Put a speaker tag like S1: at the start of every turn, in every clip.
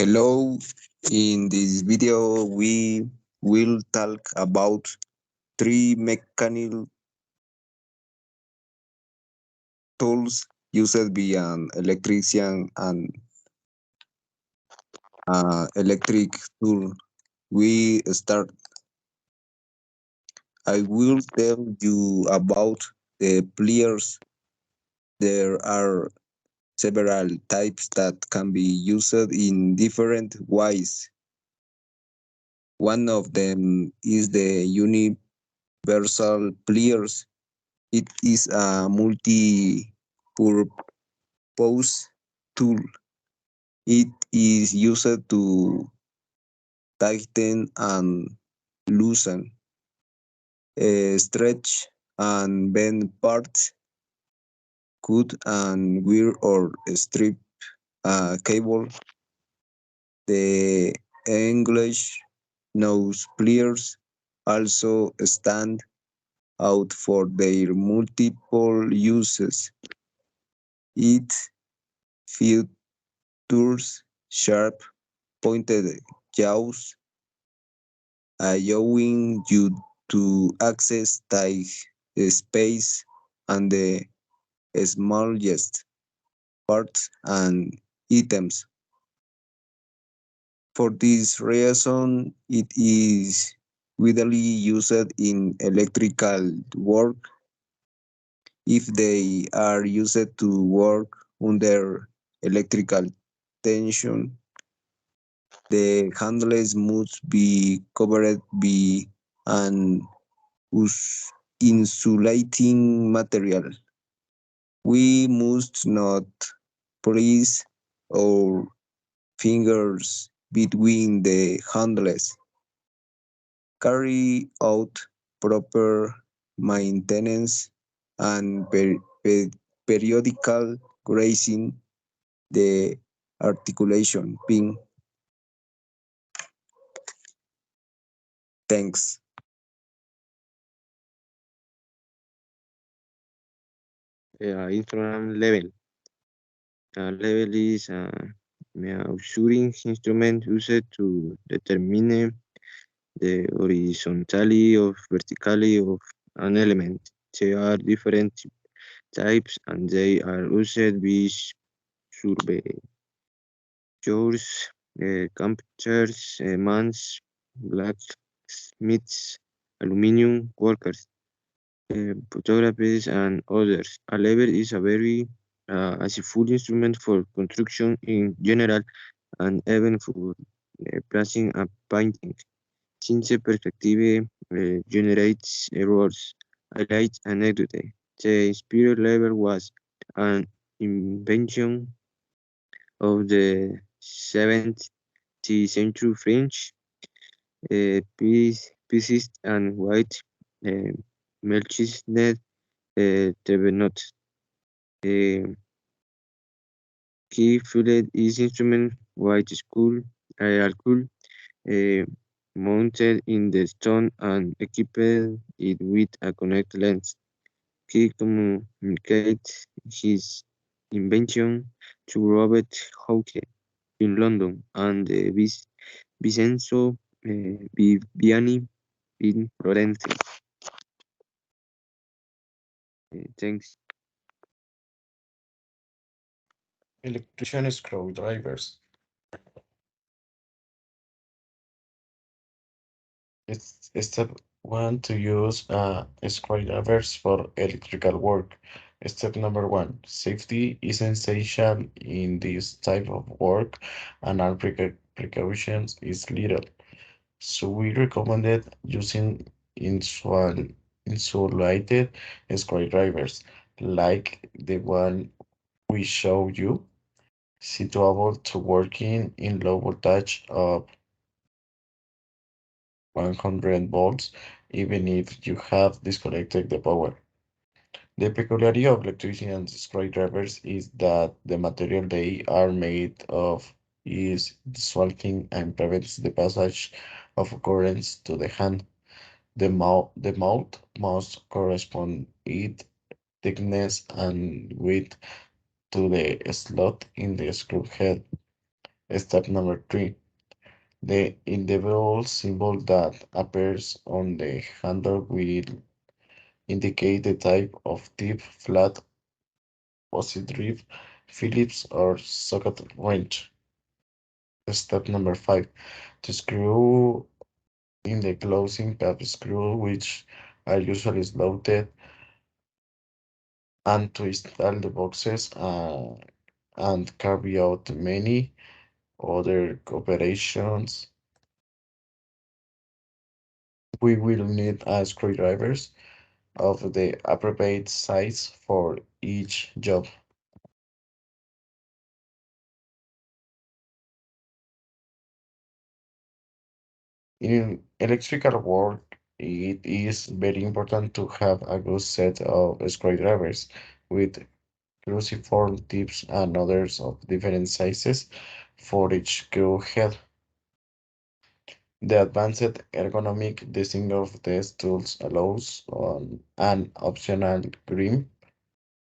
S1: Hello, in this video we will talk about three mechanical tools used by an electrician and electric tool. We start. I will tell you about the pliers. There are several types that can be used in different ways. One of them is the universal pliers. It is a multi-purpose tool. It is used to tighten and loosen, stretch and bend parts, cut and wear or strip a cable. The English nose pliers also stand out for their multiple uses. It features sharp, pointed jaws, allowing you to access tight space and the smallest parts and items. For this reason, it is widely used in electrical work if they are used to work under electrical tension. The handles must be covered by an insulating material. We must not place our fingers between the handles. Carry out proper maintenance and periodical grazing the articulation pin. Thanks.
S2: Instrument level. Level is a measuring instrument used to determine the horizontally or vertically of an element. There are different types and they are used with surveyors, computers, mans, blacksmiths, aluminium workers, photographers, and others. A lever is a very as a full instrument for construction in general and even for placing a painting. Since the perspective generates errors, highlights anecdote. The spirit level was an invention of the 17th century French physicist and white uh, Melchizedek Thevenot. The key filled is instrument white school, alcohol, uh, mounted in the stone and equipped it with a connect lens. He communicates his invention to Robert Hooke in London and Vincenzo Viviani in Florence. Thanks.
S3: Electrician screwdrivers. It's step one to use screwdrivers for electrical work. Step number one, safety is essential in this type of work and our precautions is little. So we recommended using insulated screwdrivers like the one we showed you, suitable to working in low voltage of 100 volts, even if you have disconnected the power. The peculiarity of electrician screwdrivers is that the material they are made of is dissolving and prevents the passage of currents to the hand. The mouth must correspond its thickness and width to the slot in the screw head. Step number 3. The indelible symbol that appears on the handle will indicate the type of tip, flat, positive, Phillips, or socket wrench. Step number 5. To screw in the closing tab screw, which are usually slotted, and to install the boxes and carry out many other operations, we will need screwdrivers of the appropriate size for each job. In electrical work, it is very important to have a good set of screwdrivers with cruciform tips and others of different sizes for each screw head. The advanced ergonomic design of these tools allows an optional grip,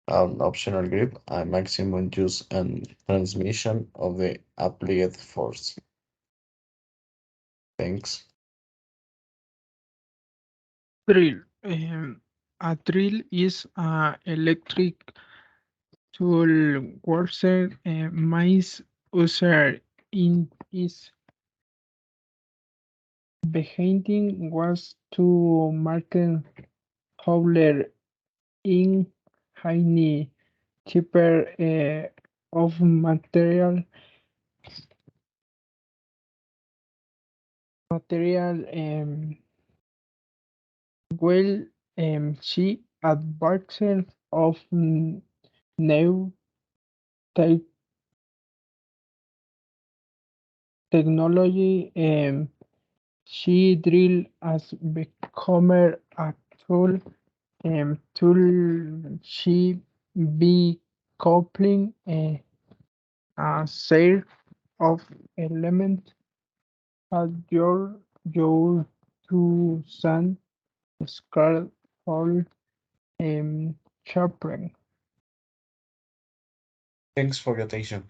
S3: a maximum use and transmission of the applied force. Thanks.
S4: Drill. A drill is a electric tool where mice user in is behind was to mark howler in tiny cheaper of material well she advanced of new te- technology she drill as become a tool she be coupling a set of elements at your to sand scar hole sharpen.
S3: Thanks for your attention.